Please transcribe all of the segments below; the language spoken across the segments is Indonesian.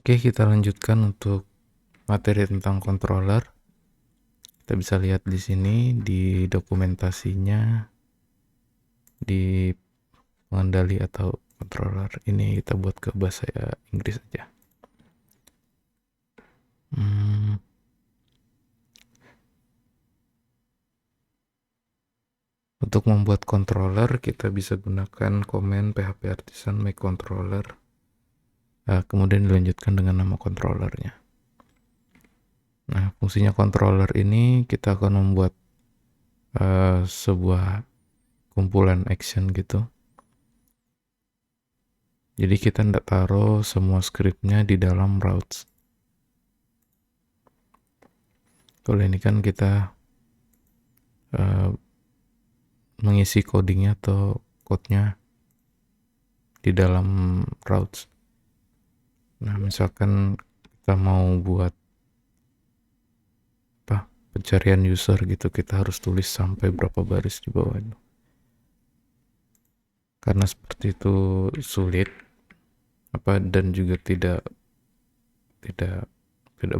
Oke, kita lanjutkan untuk materi tentang controller. Kita bisa lihat di sini di dokumentasinya, di pengendali atau controller ini kita buat ke bahasa Inggris aja. Untuk membuat controller kita bisa gunakan komen php artisan make controller, kemudian dilanjutkan dengan nama controllernya. Nah, fungsinya controller ini kita akan membuat sebuah kumpulan action gitu. Jadi kita tidak taruh semua scriptnya di dalam routes. Kalau ini kan kita mengisi codingnya atau code-nya di dalam routes. Nah, misalkan kita mau buat pencarian user gitu, kita harus tulis sampai berapa baris di bawah itu. Karena seperti itu sulit dan juga tidak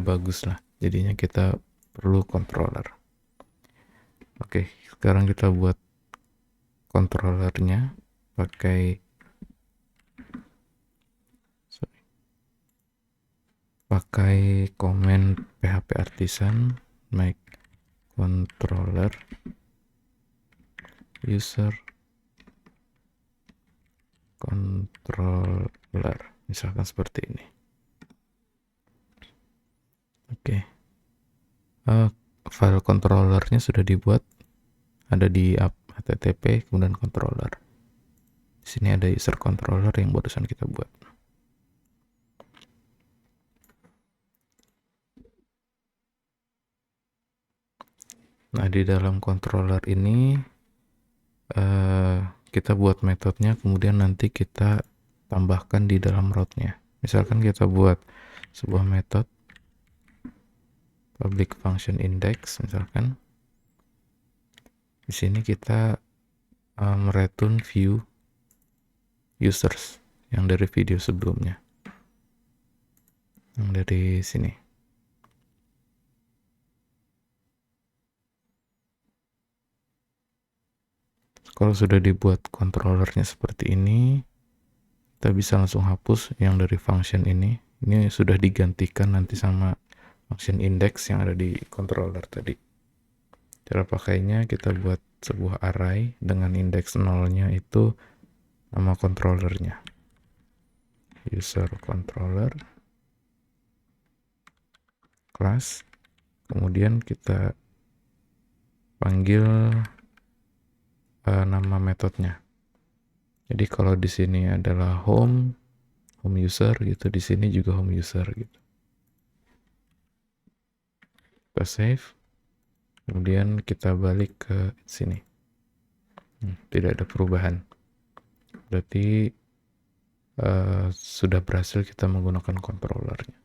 bagus lah. Jadinya kita perlu controller. Oke, sekarang kita buat controllernya pakai komen php artisan make controller user controller, misalkan seperti ini. Oke. File controllernya sudah dibuat, ada di app http kemudian controller. Di sini ada user controller yang barusan kita buat. Nah, di dalam controller ini kita buat metodenya, kemudian nanti kita tambahkan di dalam route-nya. Misalkan kita buat sebuah metode public function index, misalkan di sini kita mereturn view users yang dari video sebelumnya, yang dari sini. Kalau sudah dibuat controllernya seperti ini, kita bisa langsung hapus yang dari function ini. Ini sudah digantikan nanti sama function index yang ada di controller tadi. Cara pakainya kita buat sebuah array dengan indeks 0-nya itu nama controllernya. User controller class. Kemudian kita panggil nama metodenya. Jadi kalau di sini adalah home user gitu, di sini juga home user gitu. Kita save. Kemudian kita balik ke sini. Tidak ada perubahan. Berarti sudah berhasil kita menggunakan controllernya.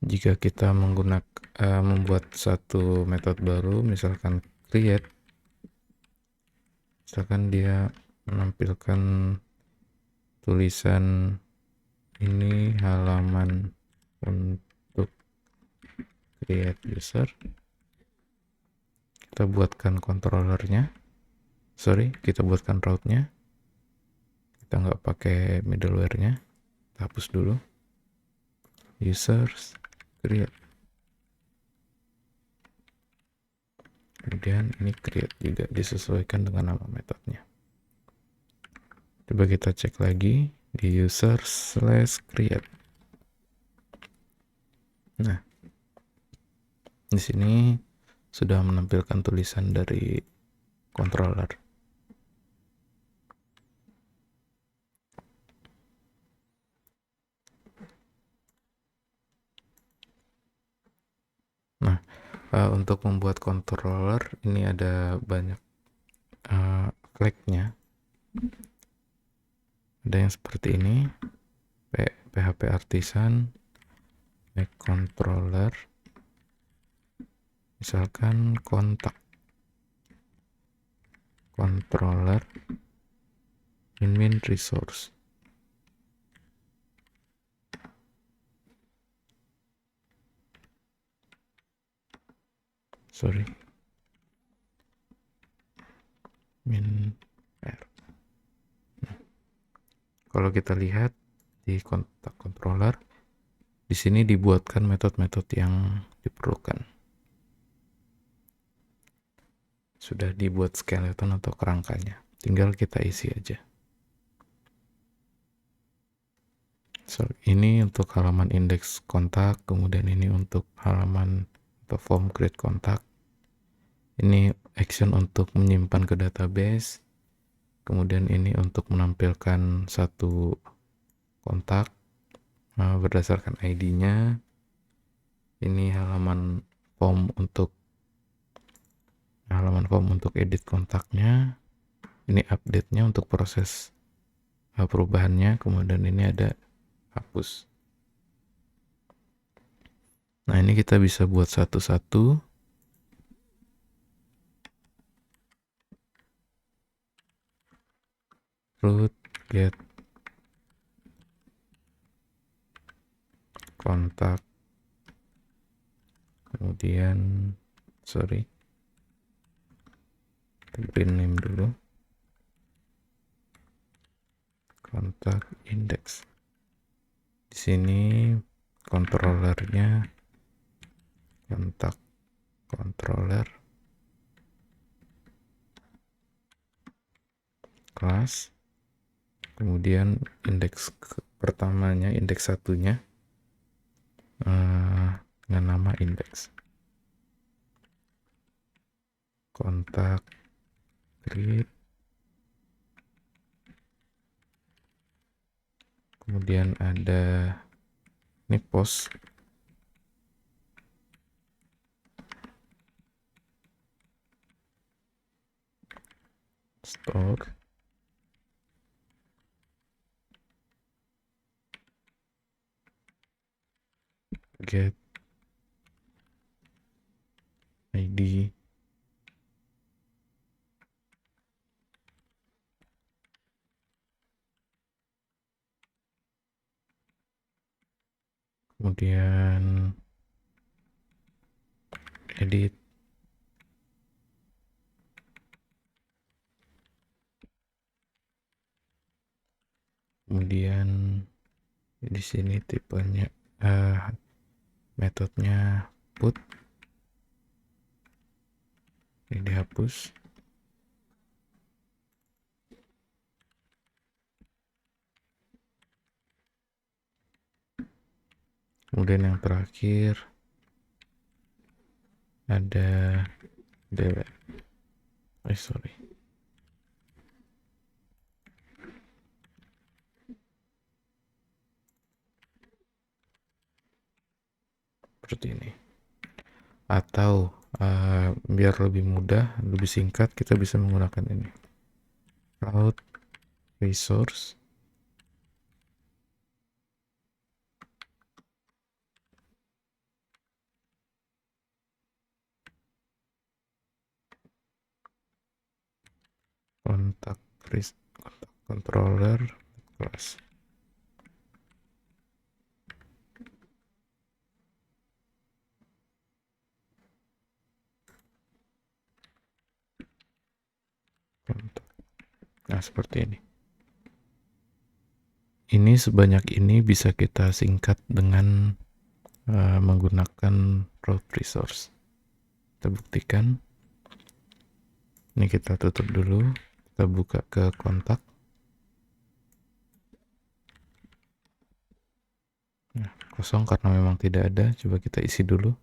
Jika kita membuat satu metode baru, misalkan create, misalkan dia menampilkan tulisan ini halaman untuk create user, kita buatkan controllernya, kita buatkan route-nya, kita nggak pakai middleware-nya, kita hapus dulu, users create, kemudian ini create juga disesuaikan dengan nama metodenya. Coba kita cek lagi di user/create. Nah, di sini sudah menampilkan tulisan dari controller. Nah, untuk membuat controller ini ada banyak flag-nya. Ada yang seperti ini, php artisan make controller, misalkan kontak controller min resource. sorry, min r. Kalau kita lihat di kontak controller, di sini dibuatkan metode-metode yang diperlukan. Sudah dibuat skeleton atau kerangkanya, tinggal kita isi aja. So, ini untuk halaman indeks kontak, kemudian ini untuk halaman atau form create kontak. Ini action untuk menyimpan ke database, kemudian ini untuk menampilkan satu kontak berdasarkan ID-nya. Ini halaman form untuk edit kontaknya. Ini update-nya untuk proses perubahannya, kemudian ini ada hapus. Nah, ini kita bisa buat satu-satu. Root get kontak, kemudian print name dulu, kontak index. Di sini controllernya kontak controller class, kemudian indeks pertamanya, indeks satunya dengan nama indeks, kontak create, kemudian ada ini post, store, get ID, kemudian edit, kemudian di sini tipenya metodenya put, ini dihapus. Kemudian yang terakhir ada delete. Sorry. Seperti ini. Atau biar lebih mudah, lebih singkat, kita bisa menggunakan ini. Route resource kontak controller class. Nah, seperti ini. Ini sebanyak ini bisa kita singkat dengan menggunakan route resource. Kita buktikan. Ini kita tutup dulu. Kita buka ke kontak. Nah, kosong karena memang tidak ada. Coba kita isi dulu.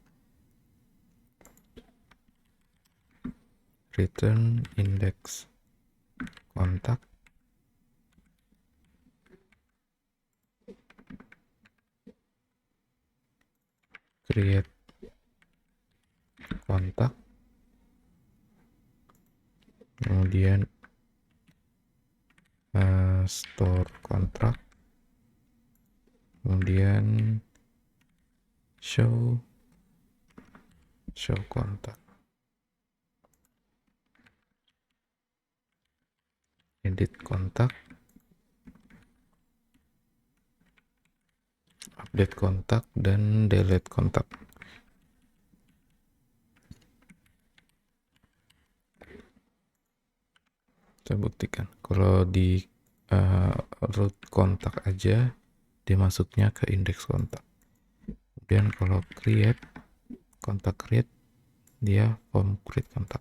Return index kontak. Create kontak. Kemudian store kontrak. Kemudian show kontak. Edit kontak. Update kontak dan delete kontak. Saya buktikan. Kalau di root kontak aja, dia masuknya ke indeks kontak. Kemudian kalau create, kontak create, dia form create kontak.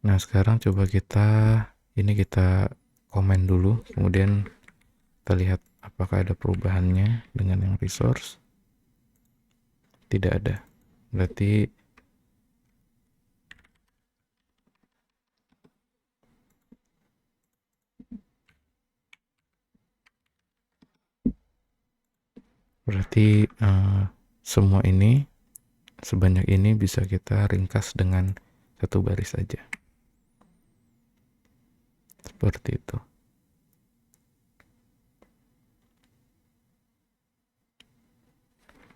Nah sekarang coba kita komen dulu, kemudian kita lihat apakah ada perubahannya dengan yang resource. Tidak ada. Berarti semua ini, sebanyak ini bisa kita ringkas dengan satu baris saja. Seperti itu.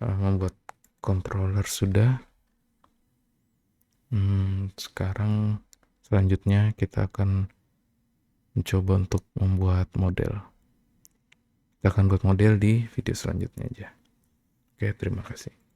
Membuat controller sudah. Sekarang selanjutnya kita akan mencoba untuk membuat model. Kita akan buat model di video selanjutnya aja. Oke, terima kasih.